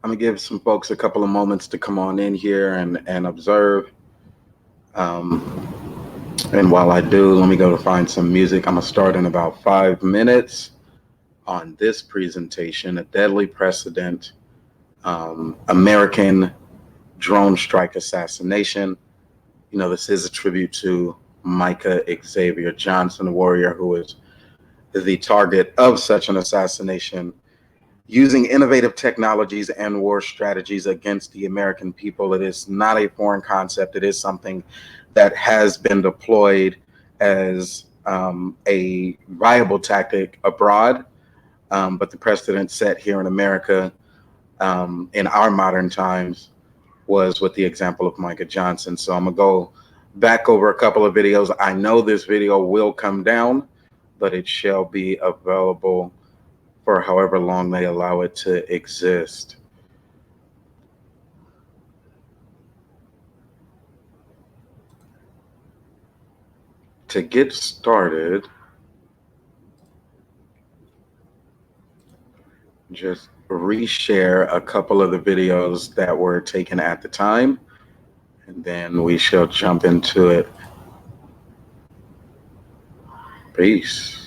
I'm gonna give some folks a couple of moments to come on in here and observe. And while I do, let me go to find some music. I'm gonna start in about 5 minutes on this presentation, A Deadly Precedent, American Drone Strike Assassination. You know, this is a tribute to Micah Xavier Johnson, a warrior who was the target of such an assassination, using innovative technologies and war strategies against the American people. It is not a foreign concept. It is something that has been deployed as a viable tactic abroad, but the precedent set here in America in our modern times was with the example of Micah Johnson. So I'm gonna go back over a couple of videos. I know this video will come down, but it shall be available for however long they allow it to exist. To get started, just reshare a couple of the videos that were taken at the time, and then we shall jump into it. Peace.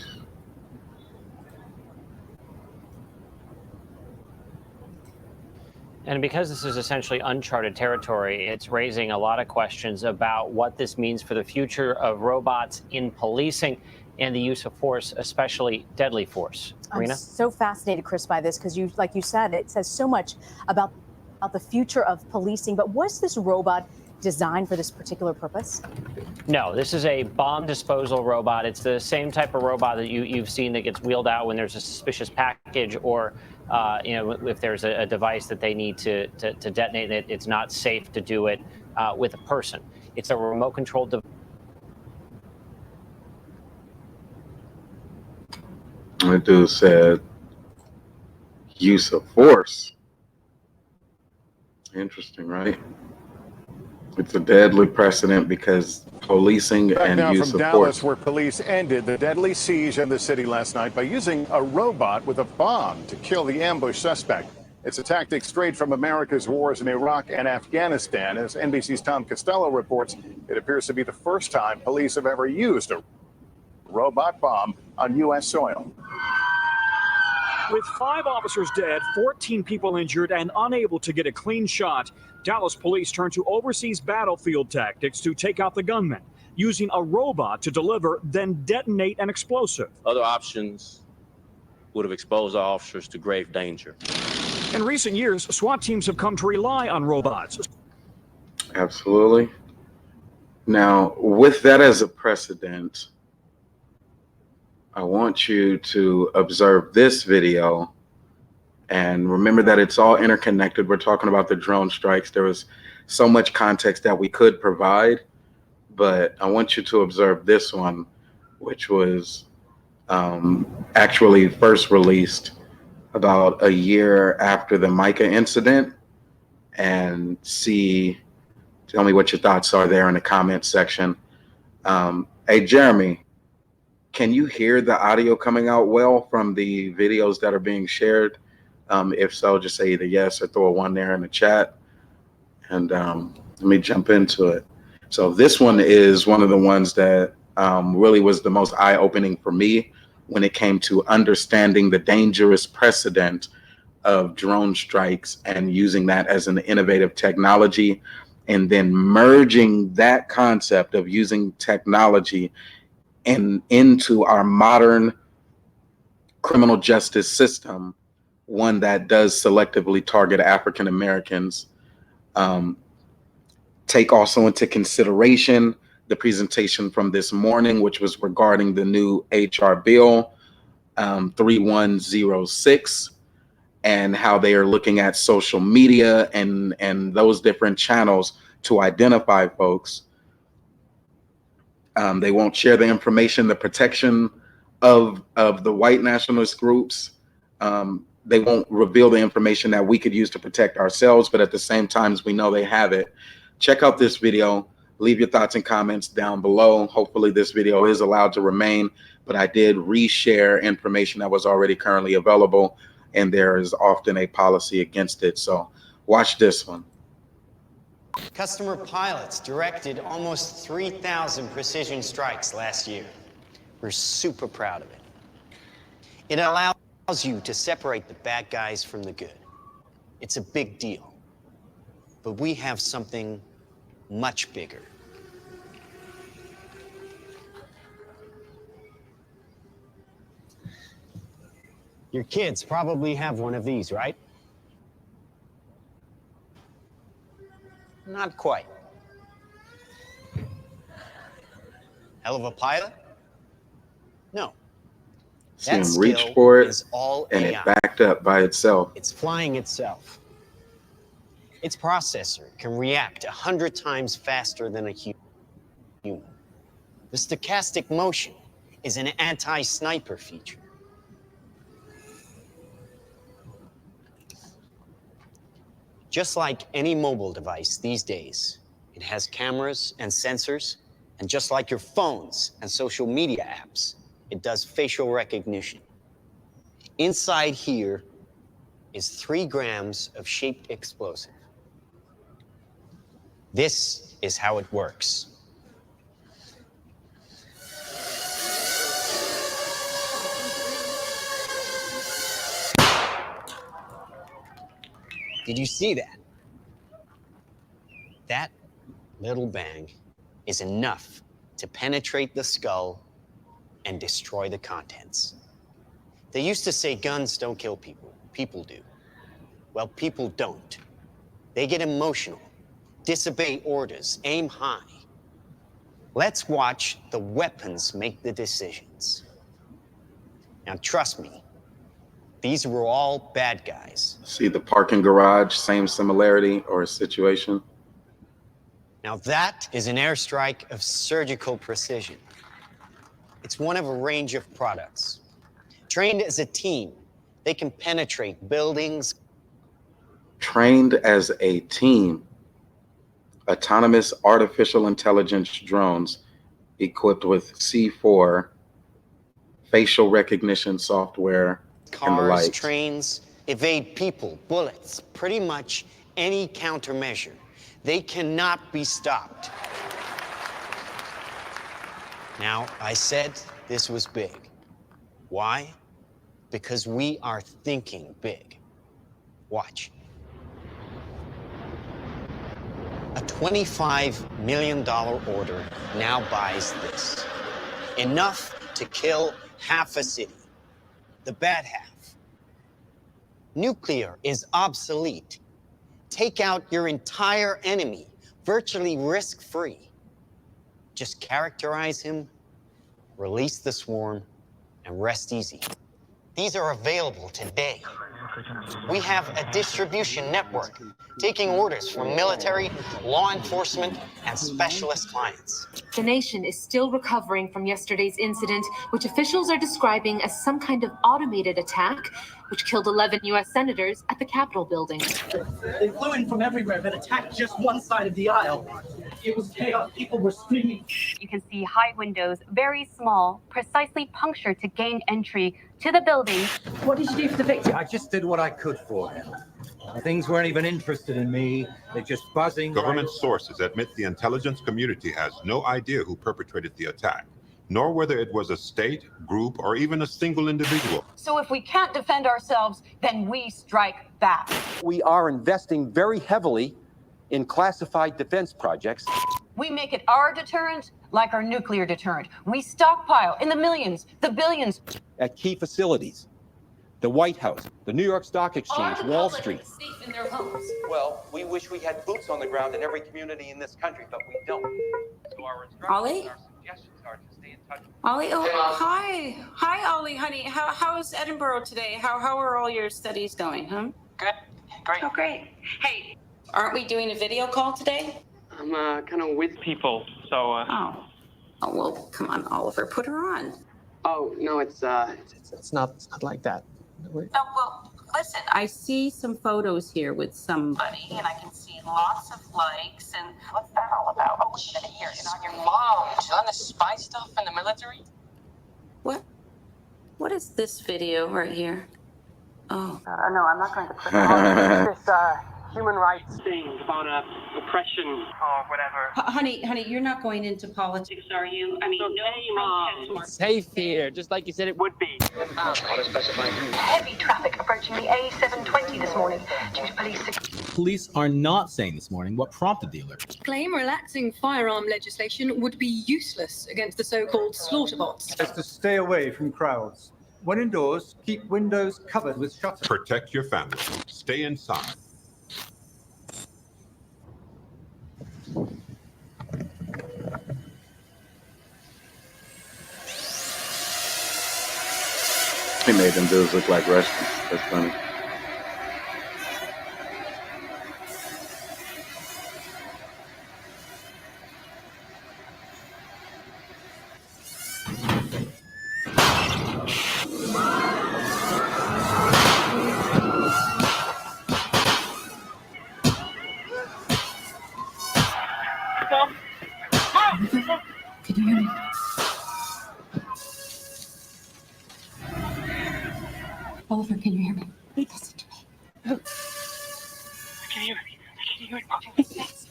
And because this is essentially uncharted territory, it's raising a lot of questions about what this means for the future of robots in policing and the use of force, especially deadly force. Marina? I'm so fascinated, Chris, by this because, like you said, it says so much about the future of policing. But was this robot designed for this particular purpose? No, this is a bomb disposal robot. It's the same type of robot that you've seen that gets wheeled out when there's a suspicious package or if there's a device that they need to detonate it. It's not safe to do it with a person. It's a remote controlled device. The dude said use of force. Interesting, right? It's a deadly precedent because policing Back and now use from of Dallas, force. where police ended the deadly siege in the city last night by using a robot with a bomb to kill the ambush suspect. It's a tactic straight from America's wars in Iraq and Afghanistan. As NBC's Tom Costello reports, it appears to be the first time police have ever used a robot bomb on U.S. soil. With 5 officers dead, 14 people injured, and unable to get a clean shot, Dallas police turned to overseas battlefield tactics to take out the gunman, using a robot to deliver, then detonate an explosive. Other options would have exposed our officers to grave danger. In recent years, SWAT teams have come to rely on robots. Absolutely. Now, with that as a precedent, I want you to observe this video and remember that it's all interconnected. We're talking about the drone strikes. There was so much context that we could provide, but I want you to observe this one, which was actually first released about a year after the Micah incident, and tell me what your thoughts are there in the comment section. Hey, Jeremy, can you hear the audio coming out well from the videos that are being shared? If so, just say either yes or throw a 1 there in the chat. And let me jump into it. So this one is one of the ones that really was the most eye-opening for me when it came to understanding the dangerous precedent of drone strikes and using that as an innovative technology, and then merging that concept of using technology into our modern criminal justice system, one that does selectively target African Americans. Take also into consideration the presentation from this morning, which was regarding the new HR bill 3106, and how they are looking at social media and those different channels to identify folks. They won't share the information, the protection of the white nationalist groups. They won't reveal the information that we could use to protect ourselves, but at the same time, we know they have it. Check out this video. Leave your thoughts and comments down below. Hopefully this video is allowed to remain, but I did reshare information that was already currently available. and there is often a policy against it. So watch this one. Customer pilots directed almost 3,000 precision strikes last year. We're super proud of it. It allows you to separate the bad guys from the good. It's a big deal. But we have something much bigger. Your kids probably have one of these, right? Not quite. Hell of a pilot? No. See That him reach skill for it, is all and AI. it backed up by itself. It's flying itself. Its processor can react 100 times faster than a human. The stochastic motion is an anti-sniper feature. Just like any mobile device these days, it has cameras and sensors, and just like your phones and social media apps, it does facial recognition. Inside here is 3 grams of shaped explosive. This is how it works. Did you see that? That little bang is enough to penetrate the skull and destroy the contents. They used to say guns don't kill people, people do. Well, people don't. They get emotional, disobey orders, aim high. Let's watch the weapons make the decisions. Now, trust me, these were all bad guys. See the parking garage, same similarity or situation. Now, that is an airstrike of surgical precision. It's one of a range of products. Trained as a team, they can penetrate buildings. Trained as a team, autonomous artificial intelligence drones equipped with C4, facial recognition software, and the Cars, like. trains, evade people, bullets, pretty much any countermeasure. They cannot be stopped. Now, I said this was big. Why? Because we are thinking big. Watch. A $25 million order now buys this. Enough to kill half a city. The bad half. Nuclear is obsolete. Take out your entire enemy, virtually risk-free. Just characterize him, release the swarm, and rest easy. These are available today. We have a distribution network, taking orders from military, law enforcement, and specialist clients. The nation is still recovering from yesterday's incident, which officials are describing as some kind of automated attack, which killed 11 U.S. senators at the Capitol building. They flew in from everywhere, but attacked just one side of the aisle. It was chaos. People were screaming. You can see high windows, very small, precisely punctured to gain entry to the building. What did you do for the victim? I just did what I could for him. Things weren't even interested in me. They're just buzzing. Government sources admit the intelligence community has no idea who perpetrated the attack, nor whether it was a state, group, or even a single individual. So if we can't defend ourselves, then we strike back. We are investing very heavily in classified defense projects. We make it our deterrent like our nuclear deterrent. We stockpile in the millions, the billions. At key facilities. The White House, the New York Stock Exchange, Wall Street. Safe in their homes. Well, we wish we had boots on the ground in every community in this country, but we don't. So our Ollie? our suggestions are to stay in touch. Ollie, oh, hi. Hi, Ollie, honey. How's Edinburgh today? How are all your studies going, huh? Good. Great. Oh, great. Hey, aren't we doing a video call today? I'm kind of with people, so. Oh, well, come on, Oliver, put her on. Oh no, it's not like that. Oh, well, listen, I see some photos here with somebody, and I can see lots of likes, and what's that all about? Oh, wait a minute here. You know, your mom, she's on the spy stuff in the military. What is this video right here? Oh. No, I'm not going to click Honey, this human rights thing about oppression or whatever. Honey, you're not going into politics, are you? I mean, no protest. Safe here, just like you said it Would be. Heavy traffic approaching the A720 this morning due to police. Police are not saying this morning what prompted the alert. Claim relaxing firearm legislation would be useless against the so-called slaughter bots. Is to stay away from crowds. When indoors, keep windows covered with shutters. Protect your family. Stay inside. he made them dudes look like Russians. That's funny. Can you hear me? Oliver, can you hear me? Listen to me. I can hear it. I can hear it. Yes.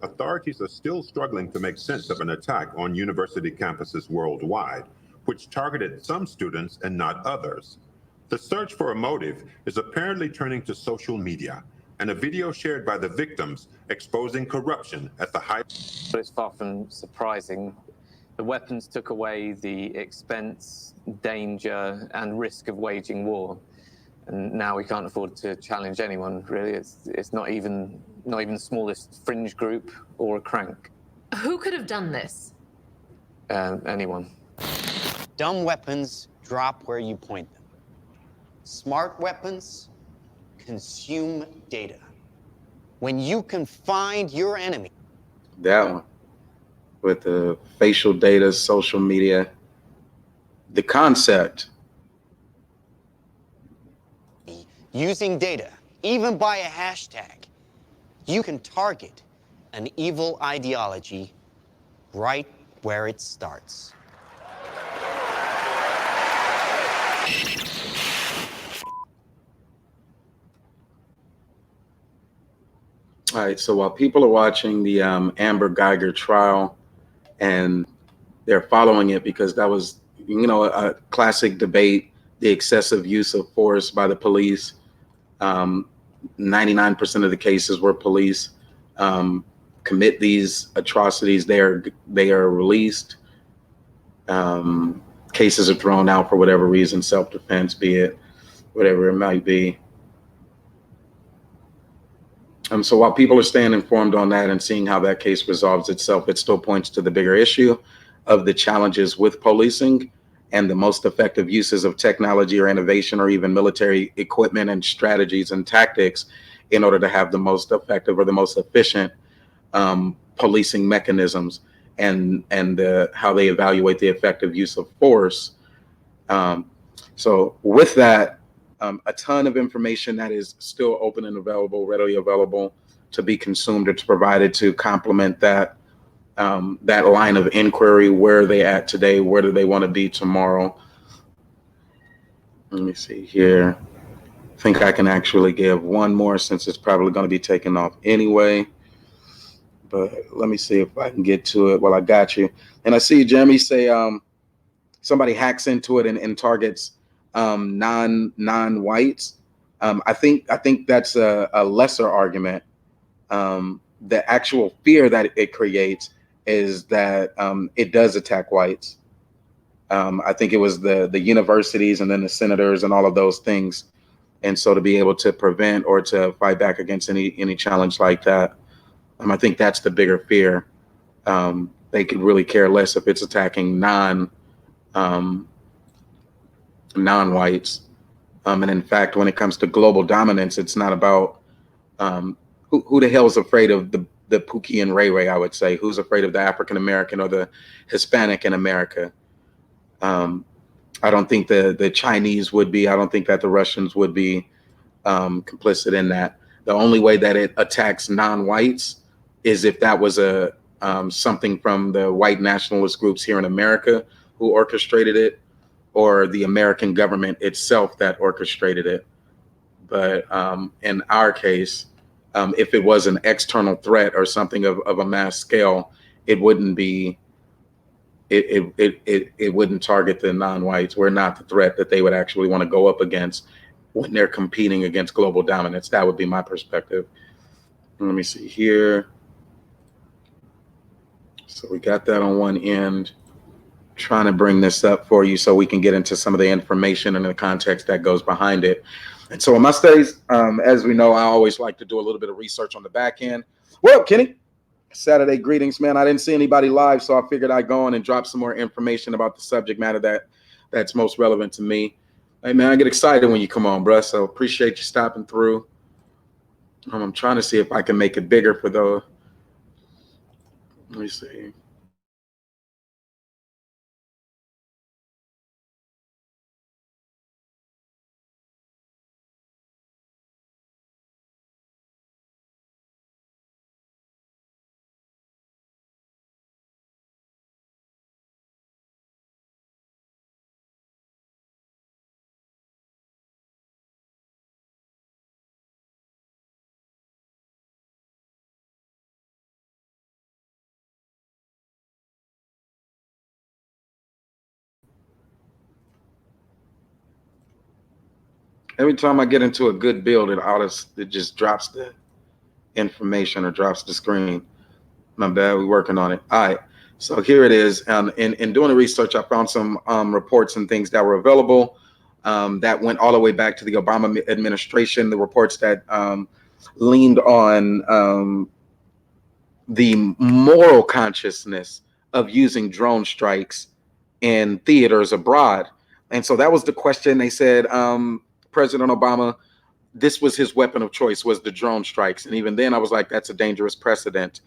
Authorities are still struggling to make sense of an attack on university campuses worldwide, which targeted some students and not others. The search for a motive is apparently turning to social media, and a video shared by the victims exposing corruption at the high. But it's far from surprising. The weapons took away the expense, danger, and risk of waging war. And now we can't afford to challenge anyone, really. It's not even the smallest fringe group or a crank. Who could have done this? Anyone. Dumb weapons drop where you point them. Smart weapons consume data. When you can find your enemy. That one. With the facial data, social media, the concept. Using data, even by a hashtag, you can target an evil ideology right where it starts. All right, so while people are watching the Amber Geiger trial, and they're following it because that was, a classic debate, the excessive use of force by the police. 99% of the cases where police commit these atrocities, they are released. Cases are thrown out for whatever reason, self-defense, be it whatever it might be. So while people are staying informed on that and seeing how that case resolves itself, it still points to the bigger issue of the challenges with policing and the most effective uses of technology or innovation or even military equipment and strategies and tactics in order to have the most effective or the most efficient policing mechanisms and how they evaluate the effective use of force. So with that, a ton of information that is still open and available, readily available to be consumed or to provided to complement that that line of inquiry. Where are they at today? Where do they want to be tomorrow? Let me see here. I think I can actually give one more since it's probably going to be taken off anyway. But let me see if I can get to it. Well, I got you. And I see Jeremy say somebody hacks into it and targets non-whites. I think that's a lesser argument. The actual fear that it creates is that it does attack whites. I think it was the universities and then the senators and all of those things. And so to be able to prevent or to fight back against any challenge like that, I think that's the bigger fear. They could really care less if it's attacking non-whites. And in fact, when it comes to global dominance, it's not about who the hell is afraid of the Pookie and Ray Ray, I would say. Who's afraid of the African American or the Hispanic in America? I don't think the Chinese would be. I don't think that the Russians would be complicit in that. The only way that it attacks non-whites is if that was something from the white nationalist groups here in America who orchestrated it or the American government itself that orchestrated it. But in our case, if it was an external threat or something of a mass scale, it wouldn't be. It wouldn't target the non-whites. We're not the threat that they would actually want to go up against when they're competing against global dominance. That would be my perspective. Let me see here. So we got that on one end. Trying to bring this up for you so we can get into some of the information and the context that goes behind it. And so in my studies, as we know, I always like to do a little bit of research on the back end. Well, Kenny, Saturday greetings, man. I didn't see anybody live, so I figured I'd go on and drop some more information about the subject matter that's most relevant to me. Hey, man, I get excited when you come on, bro. So appreciate you stopping through. I'm trying to see if I can make it bigger for those. Let me see. Every time I get into a good build, it just drops the information or drops the screen. My bad, we're working on it. All right, so here it is. In doing the research, I found some reports and things that were available that went all the way back to the Obama administration. The reports that leaned on the moral consciousness of using drone strikes in theaters abroad. And so that was the question. They said President Obama, this was his weapon of choice, was the drone strikes. And even then I was like, that's a dangerous precedent.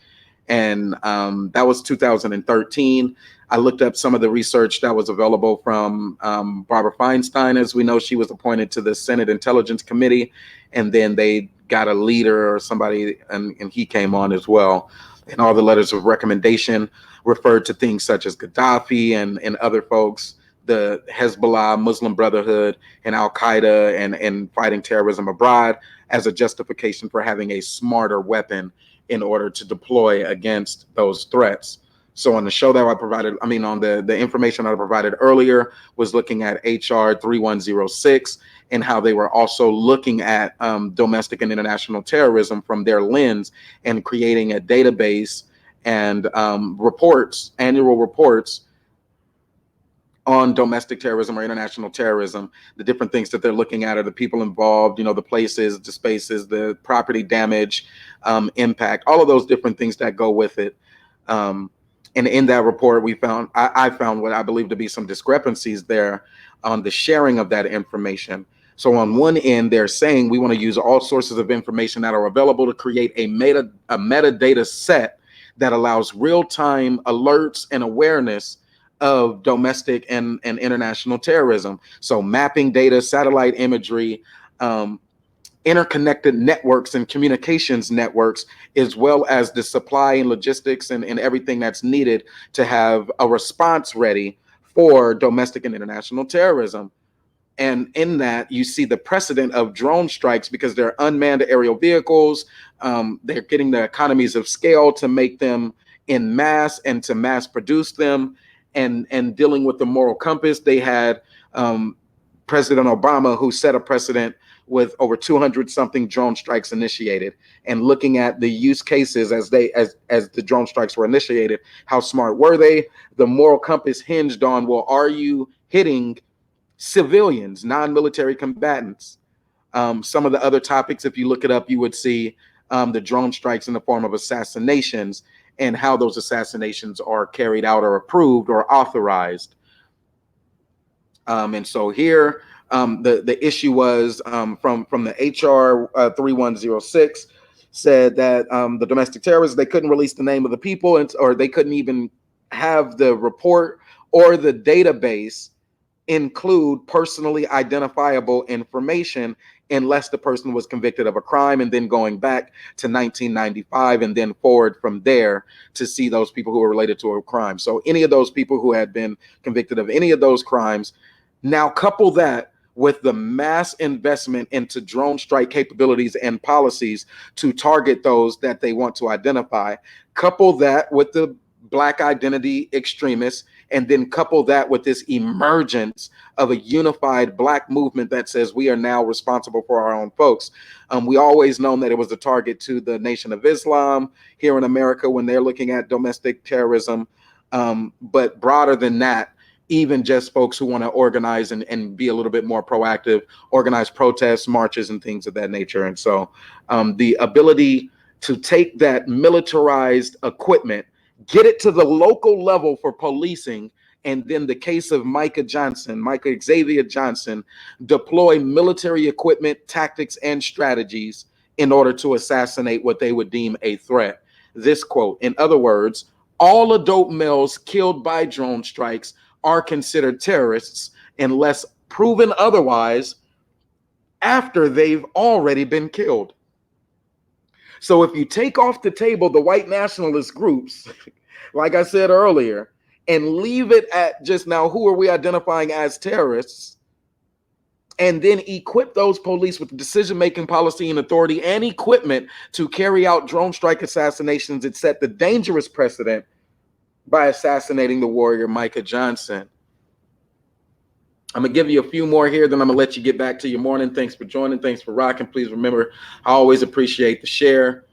And that was 2013. I looked up some of the research that was available from Barbara Feinstein. As we know, she was appointed to the Senate Intelligence Committee, and then they got a leader or somebody, and he came on as well. And all the letters of recommendation referred to things such as Gaddafi and other folks, the Hezbollah, Muslim Brotherhood, and Al-Qaeda, and fighting terrorism abroad as a justification for having a smarter weapon in order to deploy against those threats. So on the show that I provided, on the information that I provided earlier was looking at HR 3106 and how they were also looking at domestic and international terrorism from their lens and creating a database and annual reports on domestic terrorism or international terrorism. The different things that they're looking at are the people involved, the places, the spaces, the property damage, impact, all of those different things that go with it. And in that report, I found what I believe to be some discrepancies there on the sharing of that information. So on one end, they're saying we want to use all sources of information that are available to create a metadata set that allows real-time alerts and awareness of domestic and international terrorism. So mapping data, satellite imagery, interconnected networks and communications networks, as well as the supply and logistics and everything that's needed to have a response ready for domestic and international terrorism. And in that, you see the precedent of drone strikes because they're unmanned aerial vehicles. They're getting the economies of scale to make them in mass and to mass produce them. And dealing with the moral compass, they had President Obama, who set a precedent with over 200 something drone strikes initiated, and looking at the use cases as the drone strikes were initiated. How smart were they? The moral compass hinged on, well, are you hitting civilians, non-military combatants? Some of the other topics, if you look it up, you would see the drone strikes in the form of assassinations and how those assassinations are carried out or approved or authorized. And so here, the issue was from the HR 3106 said that the domestic terrorists, they couldn't release the name of the people, or they couldn't even have the report or the database include personally identifiable information unless the person was convicted of a crime, and then going back to 1995 and then forward from there to see those people who were related to a crime. So any of those people who had been convicted of any of those crimes. Now couple that with the mass investment into drone strike capabilities and policies to target those that they want to identify. Couple that with the Black identity extremists, and then couple that with this emergence of a unified Black movement that says we are now responsible for our own folks. We always known that it was a target to the Nation of Islam here in America when they're looking at domestic terrorism. But broader than that, even just folks who want to organize and be a little bit more proactive, organize protests, marches, and things of that nature. And so the ability to take that militarized equipment, get it to the local level for policing, and then the case of Micah Xavier Johnson, deploy military equipment, tactics, and strategies in order to assassinate what they would deem a threat. This quote, in other words, all adult males killed by drone strikes are considered terrorists unless proven otherwise after they've already been killed. So if you take off the table the white nationalist groups, like I said earlier, and leave it at just now, who are we identifying as terrorists? And then equip those police with decision-making policy and authority and equipment to carry out drone strike assassinations, it set the dangerous precedent by assassinating the warrior Micah Johnson. I'm going to give you a few more here, then I'm going to let you get back to your morning. Thanks for joining. Thanks for rocking. Please remember, I always appreciate the share.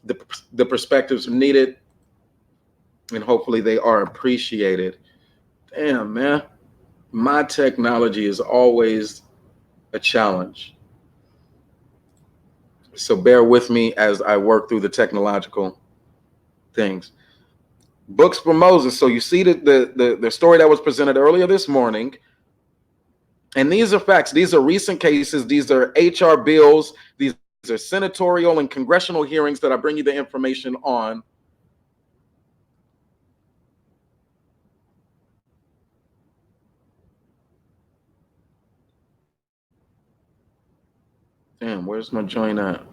The perspectives are needed, and hopefully they are appreciated. Damn, man. My technology is always a challenge. So bear with me as I work through the technological things. Books for Moses. So you see the story that was presented earlier this morning. And these are facts. These are recent cases. These are HR bills. These are senatorial and congressional hearings that I bring you the information on. Damn, where's my joint at?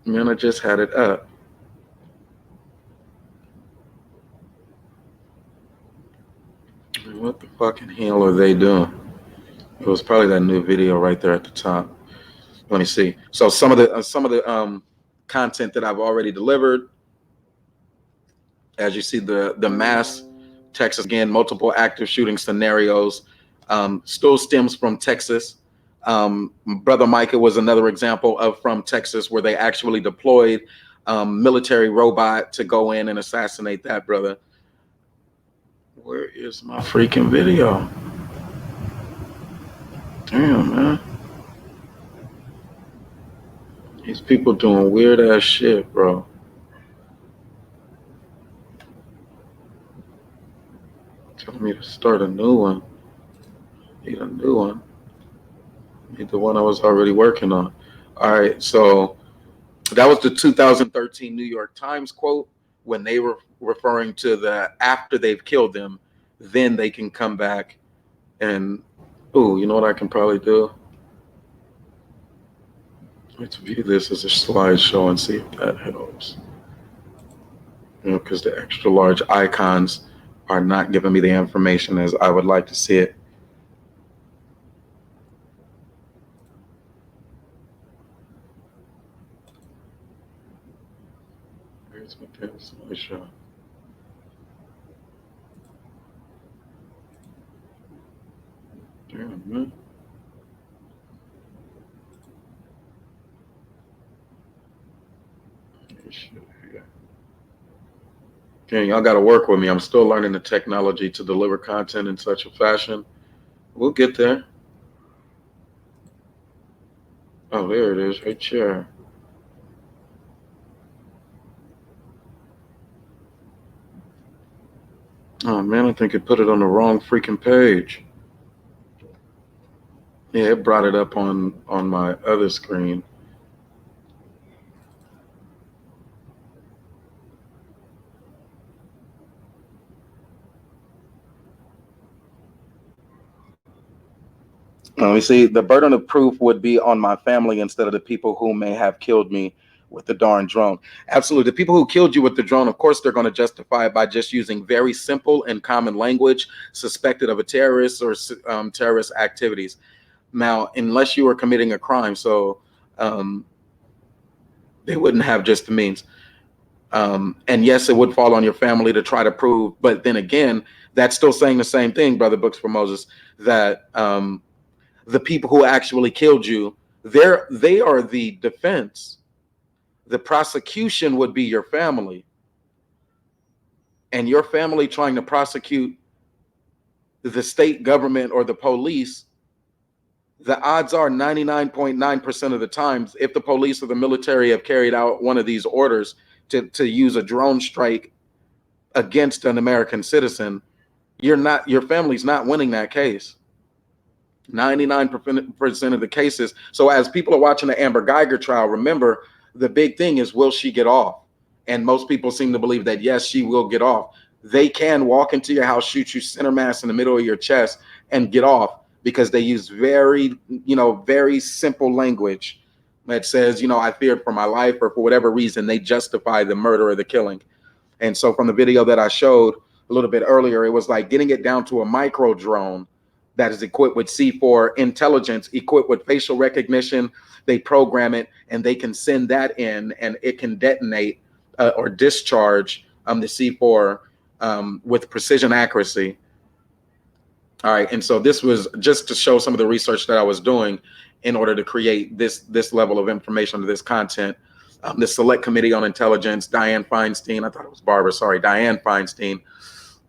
Man, I just had it up. What the fucking hell are they doing? It was probably that new video right there at the top. Let me see. So some of the content that I've already delivered, as you see, the mass Texas, again, multiple active shooting scenarios, still stems from Texas. Brother Micah was another example of from Texas, where they actually deployed military robot to go in and assassinate that brother. Where is my freaking video? Damn, man. These people doing weird ass shit, bro. Telling me to start a new one. Need a new one. Need the one I was already working on. All right, so that was the 2013 New York Times quote when they were referring to the after they've killed them, then they can come back and, oh, you know what I can probably do? Let's view this as a slideshow and see if that helps. You know, because the extra large icons are not giving me the information as I would like to see it. Where's my damn slideshow? Damn, man. Okay, y'all got to work with me. I'm still learning the technology to deliver content in such a fashion. We'll get there. Oh, there it is, right there. Oh man, I think it put it on the wrong freaking page. Yeah, it brought it up on my other screen. Let me see. The burden of proof would be on my family instead of the people who may have killed me with the darn drone. Absolutely. The people who killed you with the drone, of course, they're going to justify it by just using very simple and common language, suspected of a terrorist or terrorist activities. Now, unless you were committing a crime, so they wouldn't have just the means. And yes, it would fall on your family to try to prove. But then again, that's still saying the same thing, Brother Books for Moses, that the people who actually killed you, they are the defense. The prosecution would be your family. And your family trying to prosecute the state government or the police, the odds are 99.9% of the times, if the police or the military have carried out one of these orders to use a drone strike against an American citizen, your family's not winning that case. 99% of the cases. So as people are watching the Amber Geiger trial, remember, the big thing is, will she get off? And most people seem to believe that, yes, she will get off. They can walk into your house, shoot you center mass in the middle of your chest and get off, because they use very simple language that says, I feared for my life, or for whatever reason, they justify the murder or the killing. And so from the video that I showed a little bit earlier, it was like getting it down to a micro drone that is equipped with C4 intelligence, equipped with facial recognition. They program it and they can send that in, and it can detonate or discharge the C4 with precision accuracy. All right, and so this was just to show some of the research that I was doing in order to create this level of information, to this content. The Select Committee on Intelligence, Dianne Feinstein, I thought it was Barbara, sorry, Dianne Feinstein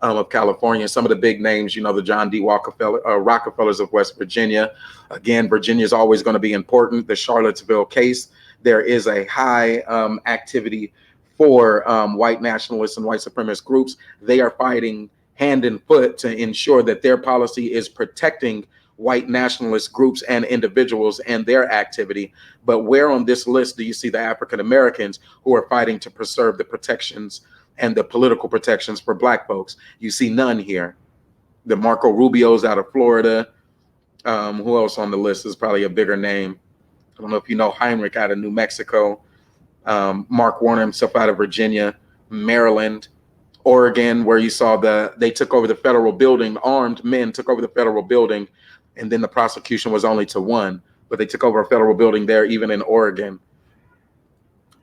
of California, some of the big names, the John D. Rockefellers of West Virginia. Again, Virginia is always going to be important. The Charlottesville case, there is a high activity for white nationalists and white supremacist groups. They are fighting hand and foot to ensure that their policy is protecting white nationalist groups and individuals and their activity. But where on this list do you see the African Americans who are fighting to preserve the protections and the political protections for Black folks? You see none here. The Marco Rubio's out of Florida. Who else on the list is probably a bigger name? I don't know if you know Heinrich out of New Mexico. Mark Warner himself out of Virginia, Maryland, Oregon, where you saw they took over the federal building, armed men took over the federal building, and then the prosecution was only to one, but they took over a federal building there, even in Oregon.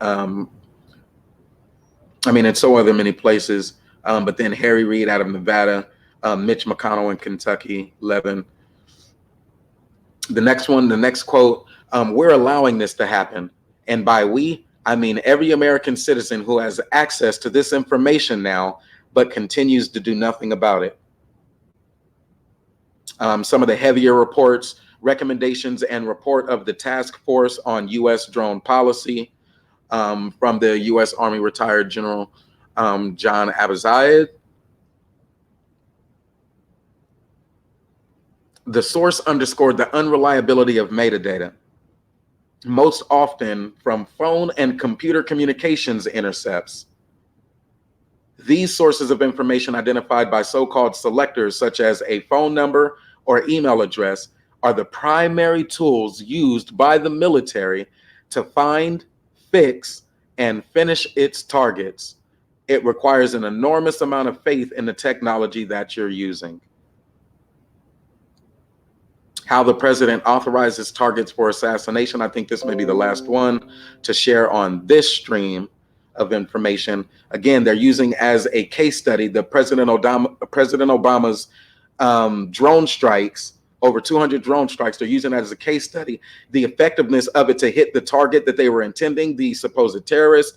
And so are there many places. But then Harry Reid out of Nevada, Mitch McConnell in Kentucky, Levin. The next quote, we're allowing this to happen. And by we, I mean every American citizen who has access to this information now, but continues to do nothing about it. Some of the heavier reports, recommendations, and report of the task force on U.S. drone policy from the U.S. Army retired General John Abizaid. The source underscored the unreliability of metadata, most often from phone and computer communications intercepts. These sources of information identified by so-called selectors, such as a phone number or email address, are the primary tools used by the military to find, fix, and finish its targets. It requires an enormous amount of faith in the technology that you're using. How the president authorizes targets for assassination. I think this may be the last one to share on this stream of information. Again, they're using as a case study the President Obama's drone strikes, over 200 drone strikes. They're using that as a case study, the effectiveness of it to hit the target that they were intending, the supposed terrorist,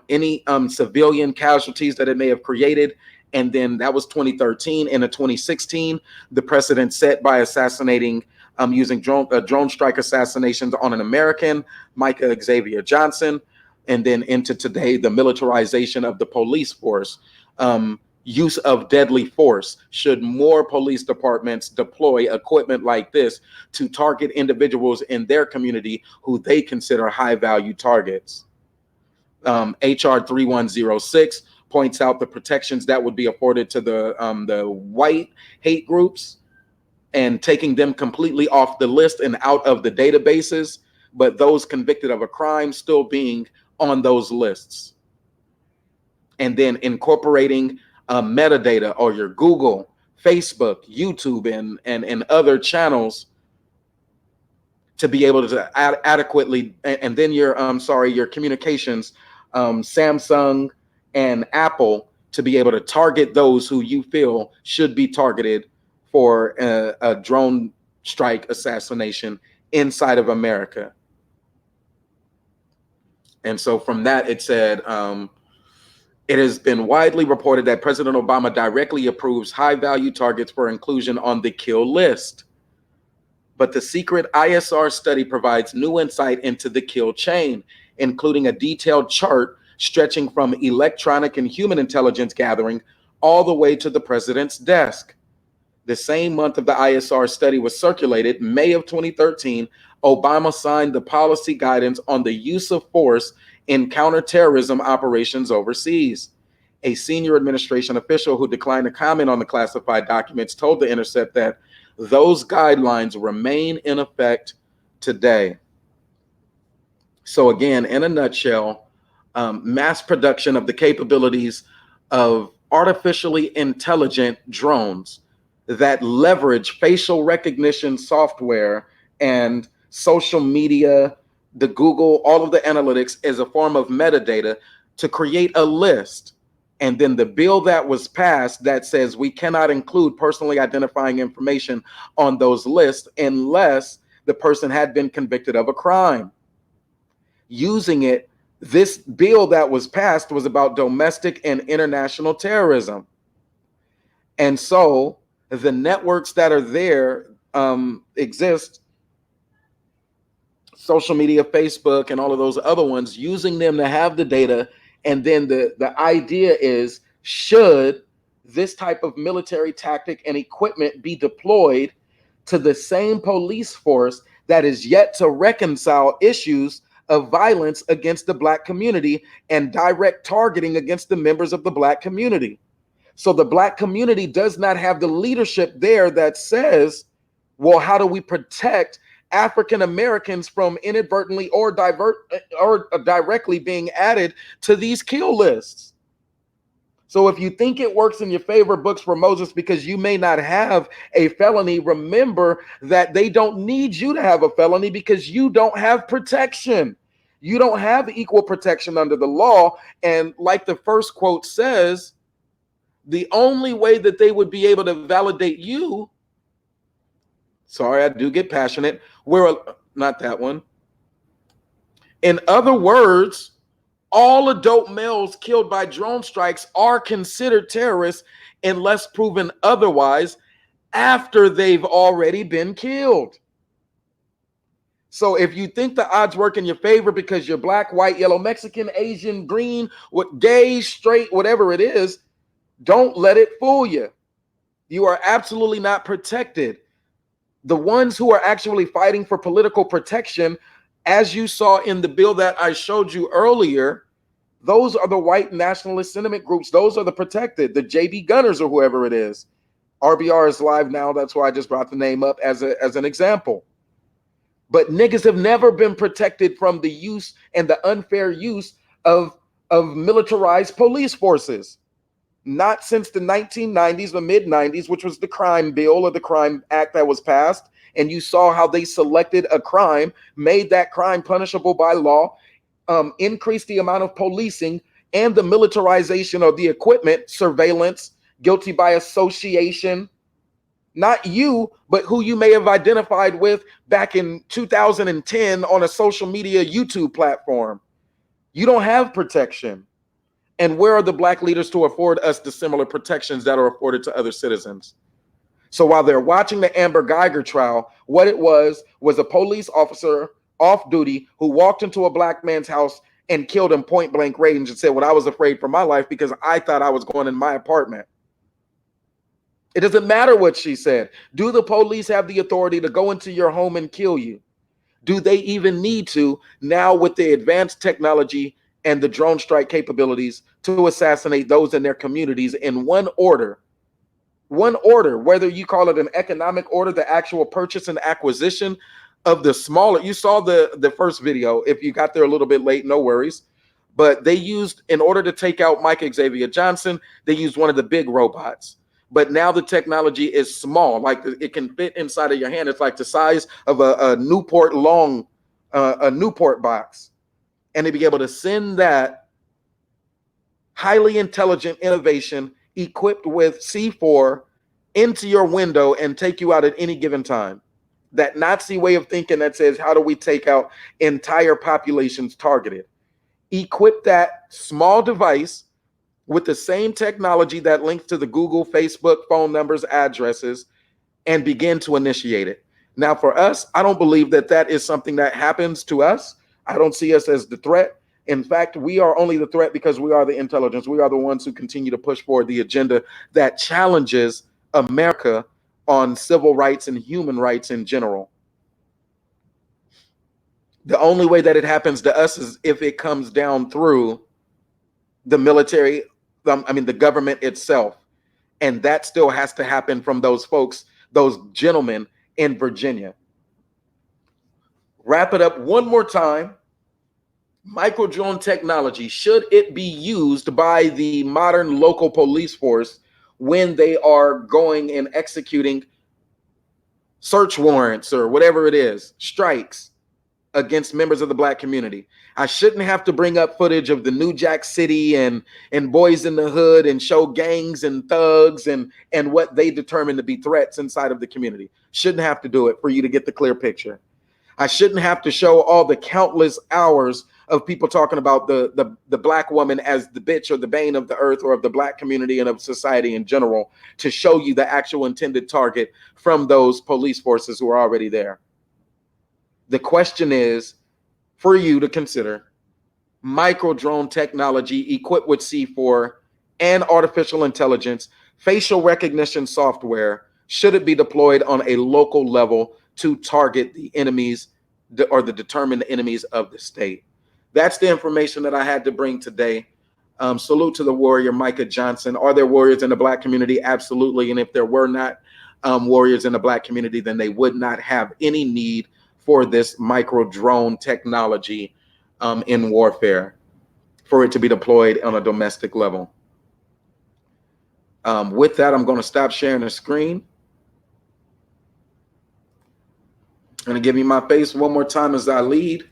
any civilian casualties that it may have created. And then that was 2013. In 2016, the precedent set by assassinating, using drone strike assassinations on an American, Micah Xavier Johnson. And then into today, the militarization of the police force, use of deadly force. Should more police departments deploy equipment like this to target individuals in their community who they consider high value targets? HR 3106 points out the protections that would be afforded to the white hate groups and taking them completely off the list and out of the databases, but those convicted of a crime still being on those lists. And then incorporating metadata or your Google, Facebook, YouTube, and other channels to be able to adequately, and then your your communications, Samsung and Apple, to be able to target those who you feel should be targeted for a drone strike assassination inside of America. And so from that, it said, it has been widely reported that President Obama directly approves high-value targets for inclusion on the kill list. But the secret ISR study provides new insight into the kill chain, including a detailed chart stretching from electronic and human intelligence gathering all the way to the president's desk. The same month of the ISR study was circulated, May of 2013, Obama signed the policy guidance on the use of force in counterterrorism operations overseas. A senior administration official who declined to comment on the classified documents told The Intercept that those guidelines remain in effect today. So again, in a nutshell, mass production of the capabilities of artificially intelligent drones that leverage facial recognition software and social media, the Google, all of the analytics as a form of metadata to create a list. And then the bill that was passed that says we cannot include personally identifying information on those lists unless the person had been convicted of a crime. Using it, this bill that was passed was about domestic and international terrorism. And so the networks that are there exist, social media, Facebook, and all of those other ones, using them to have the data. And then the idea is, should this type of military tactic and equipment be deployed to the same police force that is yet to reconcile issues of violence against the Black community and direct targeting against the members of the Black community? So the Black community does not have the leadership there that says, well, how do we protect African Americans from inadvertently or directly being added to these kill lists? So if you think it works in your favor, books for Moses, because you may not have a felony, remember that they don't need you to have a felony because you don't have protection. You don't have equal protection under the law. And like the first quote says, the only way that they would be able to validate you, sorry, I do get passionate, not that one. In other words, all adult males killed by drone strikes are considered terrorists unless proven otherwise after they've already been killed. So if you think the odds work in your favor because you're Black, white, yellow, Mexican, Asian, green, gay, straight, whatever it is, don't let it fool you. You are absolutely not protected. The ones who are actually fighting for political protection, as you saw in the bill that I showed you earlier, those are the white nationalist sentiment groups. Those are the protected, the JB Gunners or whoever it is. RBR is live now. That's why I just brought the name up as an example. But niggas have never been protected from the use and the unfair use of militarized police forces. Not since the 1990s, the mid-90s, which was the crime bill or the crime act that was passed. And you saw how they selected a crime, made that crime punishable by law, increased the amount of policing and the militarization of the equipment, surveillance, guilty by association. Not you, but who you may have identified with back in 2010 on a social media YouTube platform. You don't have protection. And where are the Black leaders to afford us the similar protections that are afforded to other citizens? So while they're watching the Amber Geiger trial, what it was a police officer off duty who walked into a Black man's house and killed him point blank range and said, well, I was afraid for my life because I thought I was going in my apartment. It doesn't matter what she said. Do the police have the authority to go into your home and kill you? Do they even need to now with the advanced technology and the drone strike capabilities to assassinate those in their communities in one order one order, whether you call it an economic order, the actual purchase and acquisition of the smaller. You saw the first video. If you got there a little bit late, no worries. But they used, in order to take out Mike Xavier Johnson, they used one of the big robots. But now the technology is small, like it can fit inside of your hand. It's like the size of a Newport a Newport box. And to be able to send that highly intelligent innovation equipped with C4 into your window and take you out at any given time. That Nazi way of thinking that says, how do we take out entire populations targeted? Equip that small device with the same technology that links to the Google, Facebook, phone numbers, addresses, and begin to initiate it. Now, for us, I don't believe that that is something that happens to us. I don't see us as the threat. In fact, we are only the threat because we are the intelligence. We are the ones who continue to push forward the agenda that challenges America on civil rights and human rights in general. The only way that it happens to us is if it comes down through the military, the government itself. And that still has to happen from those folks, those gentlemen in Virginia. Wrap it up one more time. Micro drone technology, should it be used by the modern local police force when they are going and executing search warrants or whatever it is, strikes against members of the Black community? I shouldn't have to bring up footage of the New Jack City and Boys in the Hood and show gangs and thugs and what they determine to be threats inside of the community. Shouldn't have to do it for you to get the clear picture. I shouldn't have to show all the countless hours of people talking about the Black woman as the bitch or the bane of the earth or of the Black community and of society in general to show you the actual intended target from those police forces who are already there. The question is for you to consider: micro drone technology equipped with C4 and artificial intelligence, facial recognition software, should it be deployed on a local level to target the enemies or the determined enemies of the state? That's the information that I had to bring today. Salute to the warrior, Micah Johnson. Are there warriors in the Black community? Absolutely. And if there were not warriors in the Black community, then they would not have any need for this micro drone technology in warfare, for it to be deployed on a domestic level. With that, I'm going to stop sharing the screen. I'm going to give you my face one more time as I lead,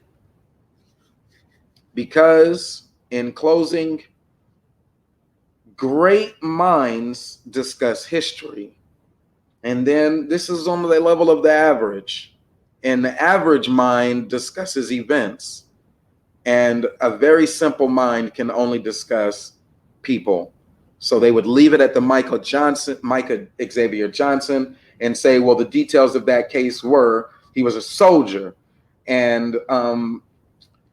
because in closing, great minds discuss history, and then this is on the level of the average, and the average mind discusses events, and a very simple mind can only discuss people. So they would leave it at the Micah Xavier Johnson and say, well, the details of that case were he was a soldier, and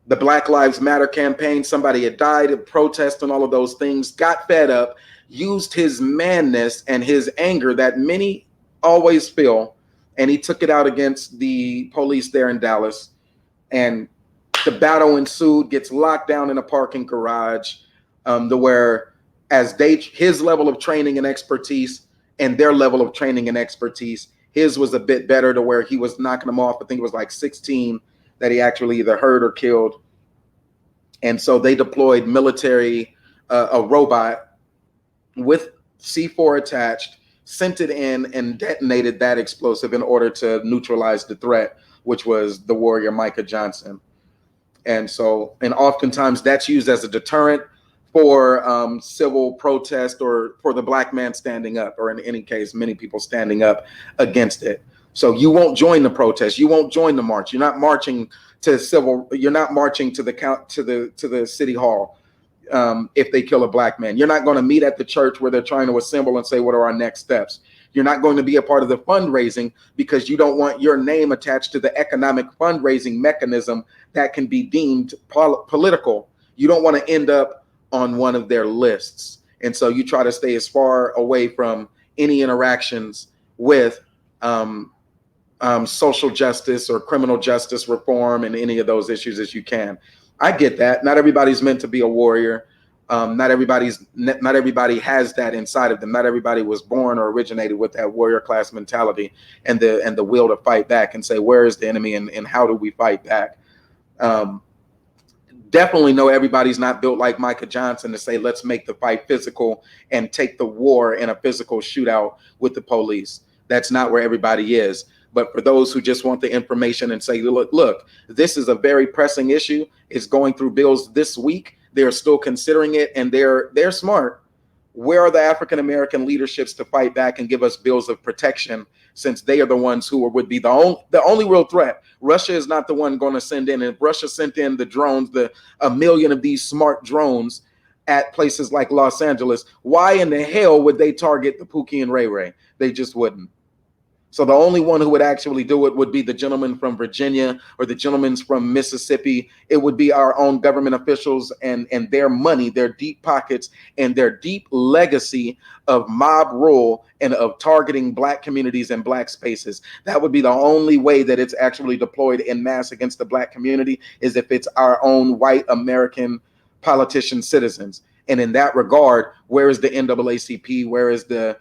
the Black Lives Matter campaign, somebody had died, a protest and all of those things, got fed up, used his manness and his anger that many always feel, and he took it out against the police there in Dallas, and the battle ensued, gets locked down in a parking garage, where as his level of training and expertise and their level of training and expertise, his was a bit better, to where he was knocking them off. I think it was like 16 that he actually either hurt or killed. And so they deployed a robot with C4 attached, sent it in and detonated that explosive in order to neutralize the threat, which was the warrior Micah Johnson. And so, and oftentimes that's used as a deterrent for civil protest or for the Black man standing up, or in any case, many people standing up against it. So you won't join the protest. You won't join the march. You're not marching to you're not marching to the city hall if they kill a Black man. You're not going to meet at the church where they're trying to assemble and say, what are our next steps? You're not going to be a part of the fundraising because you don't want your name attached to the economic fundraising mechanism that can be deemed political. You don't want to end up on one of their lists. And so you try to stay as far away from any interactions with social justice or criminal justice reform and any of those issues as you can. I get that. Not everybody's meant to be a warrior. Not everybody has that inside of them. Not everybody was born or originated with that warrior class mentality and the will to fight back and say, where is the enemy and how do we fight back? Definitely know everybody's not built like Micah Johnson to say, let's make the fight physical and take the war in a physical shootout with the police. That's not where everybody is. But for those who just want the information and say, look, this is a very pressing issue. It's going through bills this week. They're still considering it, and they're smart. Where are the African-American leaderships to fight back and give us bills of protection, since they are the ones who would be the only real threat? Russia is not the one going to send in. If Russia sent in the drones, a million of these smart drones at places like Los Angeles, why in the hell would they target the Pookie and Ray Ray? They just wouldn't. So the only one who would actually do it would be the gentleman from Virginia or the gentlemen from Mississippi. It would be our own government officials and their money, their deep pockets, and their deep legacy of mob rule and of targeting Black communities and Black spaces. That would be the only way that it's actually deployed en masse against the Black community, is if it's our own white American politician citizens. And in that regard, where is the NAACP? Where is the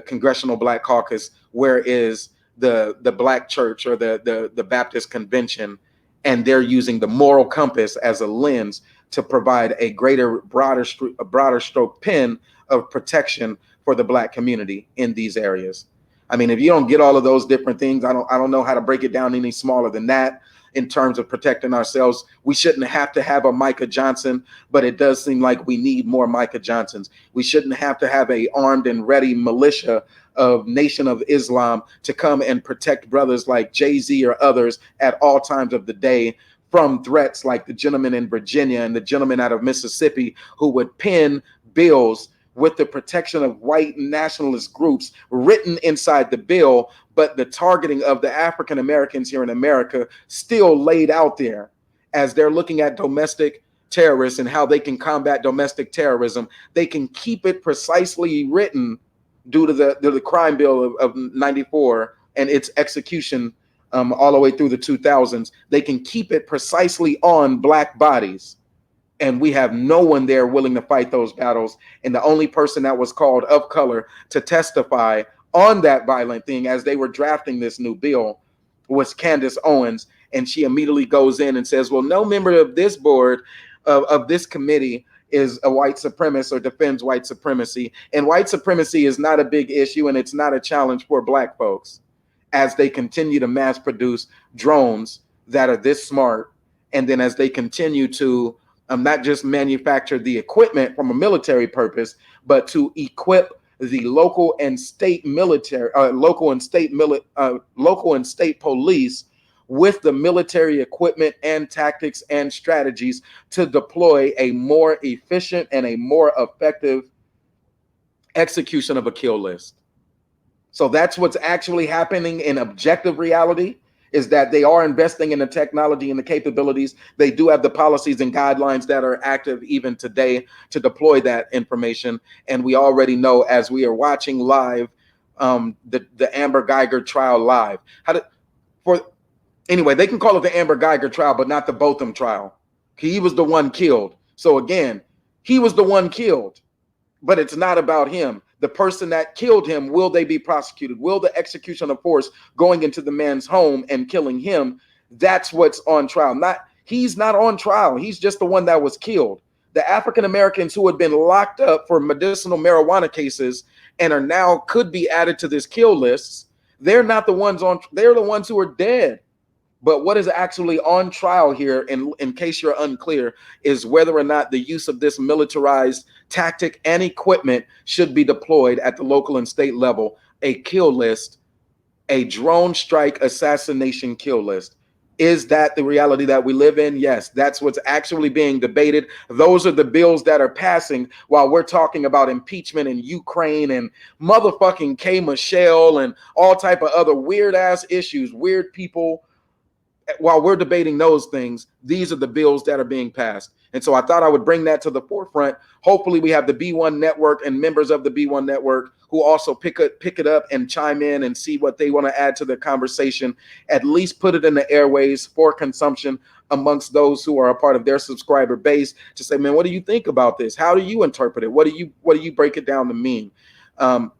Congressional Black Caucus? Where is the Black Church or the Baptist Convention? And they're using the moral compass as a lens to provide a broader stroke pen of protection for the Black community in these areas. I mean, if you don't get all of those different things, I don't know how to break it down any smaller than that. In terms of protecting ourselves, we shouldn't have to have a Micah Johnson, but it does seem like we need more Micah Johnsons. We shouldn't have to have a armed and ready militia of Nation of Islam to come and protect brothers like Jay-Z or others at all times of the day from threats like the gentleman in Virginia and the gentleman out of Mississippi who would pen bills with the protection of white nationalist groups written inside the bill, but the targeting of the African Americans here in America still laid out there as they're looking at domestic terrorists and how they can combat domestic terrorism. They can keep it precisely written due to the crime bill of 94 and its execution all the way through the 2000s. They can keep it precisely on Black bodies. And we have no one there willing to fight those battles. And the only person that was called of color to testify on that violent thing as they were drafting this new bill was Candace Owens. And she immediately goes in and says, well, no member of this board, of this committee, is a white supremacist or defends white supremacy. And white supremacy is not a big issue, and it's not a challenge for Black folks as they continue to mass produce drones that are this smart. And then as they continue to not just manufacture the equipment from a military purpose, but to equip the local and state military, local and state police with the military equipment and tactics and strategies to deploy a more efficient and a more effective execution of a kill list. So that's what's actually happening in objective reality, is that they are investing in the technology and the capabilities. They do have the policies and guidelines that are active even today to deploy that information. And we already know, as we are watching live, the Amber Geiger trial live. Anyway, they can call it the Amber Geiger trial, but not the Botham trial. He was the one killed. So again, he was the one killed, but it's not about him. The person that killed him, will they be prosecuted? Will the execution of force going into the man's home and killing him, that's what's on trial. He's not on trial. He's just the one that was killed. The African Americans who had been locked up for medicinal marijuana cases and are now could be added to this kill list, they're not the ones they're the ones who are dead. But what is actually on trial here, in case you're unclear, is whether or not the use of this militarized tactic and equipment should be deployed at the local and state level. A kill list, a drone strike assassination kill list. Is that the reality that we live in? Yes, that's what's actually being debated. Those are the bills that are passing while we're talking about impeachment in Ukraine and motherfucking K. Michelle and all type of other weird ass issues, weird people while we're debating those things, these are the bills that are being passed. And so I thought I would bring that to the forefront. Hopefully we have the B1 network and members of the B1 network who also pick it up and chime in and see what they want to add to the conversation, at least put it in the airways for consumption amongst those who are a part of their subscriber base to say, man, what do you think about this? How do you interpret it? What do you break it down to mean?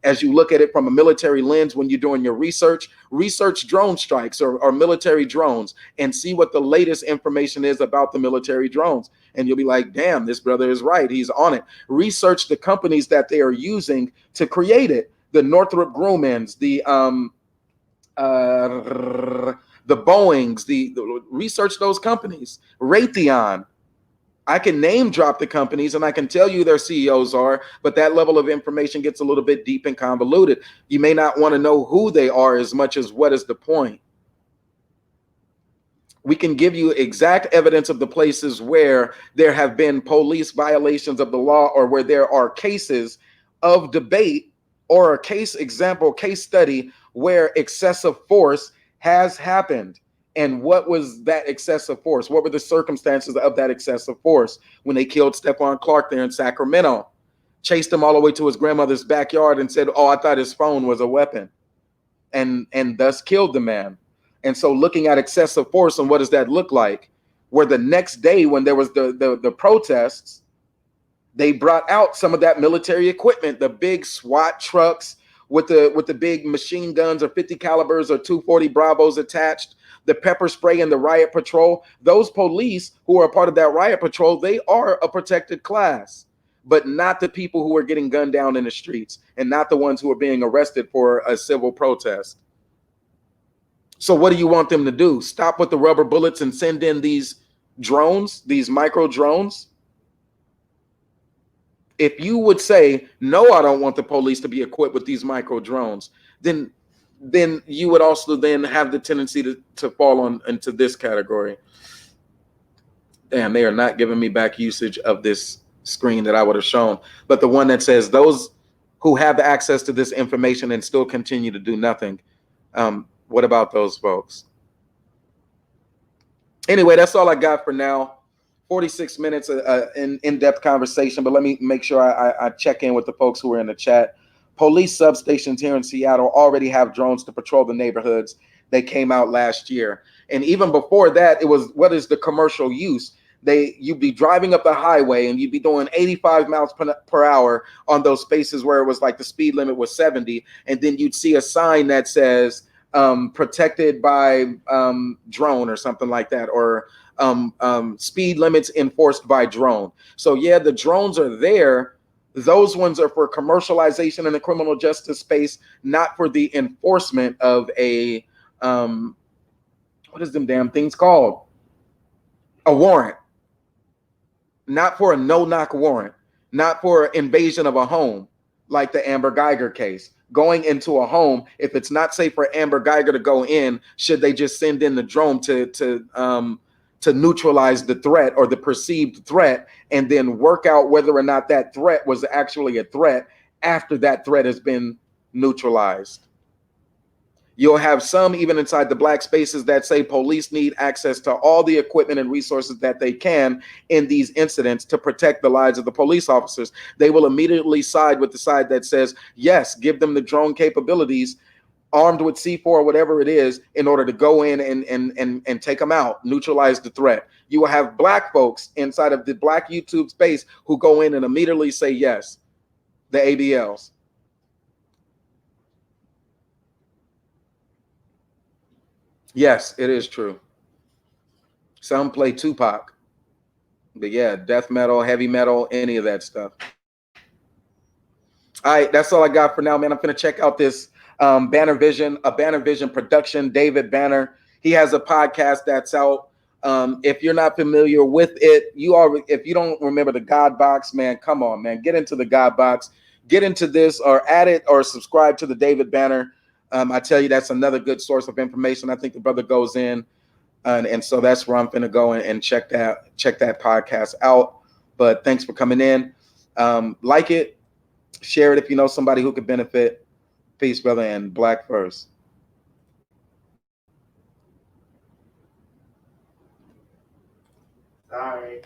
As you look at it from a military lens, when you're doing your research drone strikes or military drones and see what the latest information is about the military drones. And you'll be like, damn, this brother is right. He's on it. Research the companies that they are using to create it. The Northrop Grumman's, the Boeings, the research those companies. Raytheon. I can name drop the companies and I can tell you their CEOs are, but that level of information gets a little bit deep and convoluted. You may not want to know who they are as much as what is the point. We can give you exact evidence of the places where there have been police violations of the law or where there are cases of debate or a case study where excessive force has happened. And what was that excessive force? What were the circumstances of that excessive force when they killed Stephon Clark there in Sacramento? Chased him all the way to his grandmother's backyard and said, oh, I thought his phone was a weapon, and thus killed the man. And so looking at excessive force and what does that look like? Where the next day when there was the protests, they brought out some of that military equipment, the big SWAT trucks with the big machine guns or 50 calibers or 240 Bravos attached, the pepper spray and the riot patrol. Those police who are a part of that riot patrol, they are a protected class, but not the people who are getting gunned down in the streets and not the ones who are being arrested for a civil protest. So what do you want them to do? Stop with the rubber bullets and send in these drones, these micro drones? If you would say, no, I don't want the police to be equipped with these micro drones, then you would also then have the tendency to fall on into this category. Damn, they are not giving me back usage of this screen that I would have shown. But the one that says those who have access to this information and still continue to do nothing. What about those folks? Anyway, that's all I got for now. 46 minutes in-depth conversation, but let me make sure I check in with the folks who are in the chat. Police substations here in Seattle already have drones to patrol the neighborhoods. They came out last year. And even before that, it was, what is the commercial use? You'd be driving up the highway and you'd be doing 85 miles per hour on those spaces where it was like the speed limit was 70. And then you'd see a sign that says, protected by drone or something like that, or speed limits enforced by drone. So yeah, the drones are there. Those ones are for commercialization in the criminal justice space, not for the enforcement of a what is them damn things called? A warrant. Not for a no-knock warrant, not for invasion of a home like the Amber Geiger case. Going into a home, if it's not safe for Amber Geiger to go in, should they just send in the drone to neutralize the threat or the perceived threat, and then work out whether or not that threat was actually a threat after that threat has been neutralized? You'll have some even inside the black spaces that say police need access to all the equipment and resources that they can in these incidents to protect the lives of the police officers. They will immediately side with the side that says, yes, give them the drone capabilities armed with C4 or whatever it is in order to go in and take them out, neutralize the threat. You will have black folks inside of the black YouTube space who go in and immediately say, yes, the ABLs. Yes, it is true. Some play Tupac, but yeah, death metal, heavy metal, any of that stuff. All right, that's all I got for now, man. I'm gonna check out this Banner Vision production. David Banner, he has a podcast that's out. If you're not familiar with it, if you don't remember the God Box, man, come on, man, get into the God Box, get into this, or add it, or subscribe to the David Banner. I tell you, that's another good source of information. I think the brother goes in, and so that's where I'm gonna go and check that podcast out. But thanks for coming in. Like it, share it if you know somebody who could benefit. Peace, brother, and black first. Sorry.